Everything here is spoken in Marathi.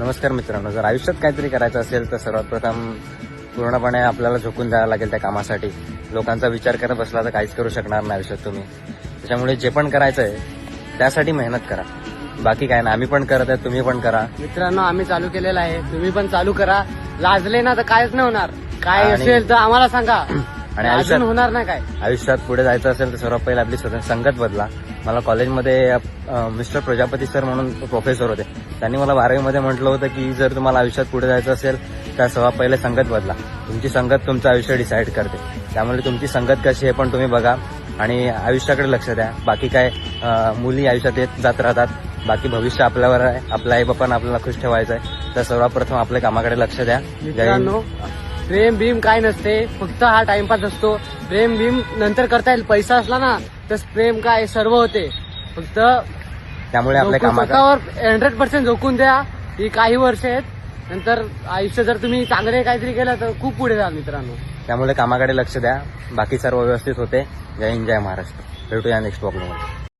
नमस्कार मित्रांनो, जर आयुष्यात काहीतरी करायचं असेल तर सर्वात प्रथम पूर्णपणे आपल्याला झोकून जायला लागेल त्या कामासाठी. लोकांचा विचार करत बसला तर काहीच करू शकणार नाही आयुष्यात तुम्ही. त्याच्यामुळे जे पण करायचं आहे त्यासाठी मेहनत करा. बाकी काय ना, आम्ही पण करत आहे, तुम्ही पण करा. मित्रांनो, आम्ही चालू केलेलं आहे, तुम्ही पण चालू करा. लाजले ना तर कायच नाही होणार. काय आणि- असेल तर आम्हाला सांगा. आणि अजून होणार नाही काय. आयुष्यात पुढे जायचं असेल तर सर्वात पहिले आपली संगत बदला. मला कॉलेजमध्ये मिस्टर प्रजापती सर म्हणून प्रोफेसर होते. त्यांनी मला 12वीमध्ये म्हटलं होतं की जर तुम्हाला आयुष्यात पुढे जायचं असेल तर सर्वात पहिले संगत बदला. तुमची संगत तुमचं आयुष्य डिसाईड करते. त्यामुळे तुमची संगत कशी आहे पण तुम्ही बघा आणि आयुष्याकडे लक्ष द्या. बाकी काय, मुली आयुष्यात येत जात राहतात. बाकी भविष्य आपल्यावर आहे. आपल्या आईबापांना आपल्याला खुश ठेवायचं आहे. तर सर्वात प्रथम आपल्या कामाकडे लक्ष द्या. जय हिंद. मित्रांनो, प्रेम भीम काय नसते, फक्त हा टाइमपास असतो. प्रेम भीम नंतर करता येईल. पैसा असला ना तर प्रेम काय सर्व होते. फक्त त्यामुळे आपल्या कामाकडे स्वतःवर 100% झोकून द्या. ही काही वर्ष आहेत, नंतर आयुष्य जर तुम्ही चांगले काहीतरी केलं तर खूप पुढे जाल मित्रांनो. त्यामुळे कामाकडे लक्ष द्या. बाकी सर्व व्यवस्थित होते. जय हिंद, जय महाराष्ट्र. भेटूया नेक्स्ट ब्लॉगमध्ये.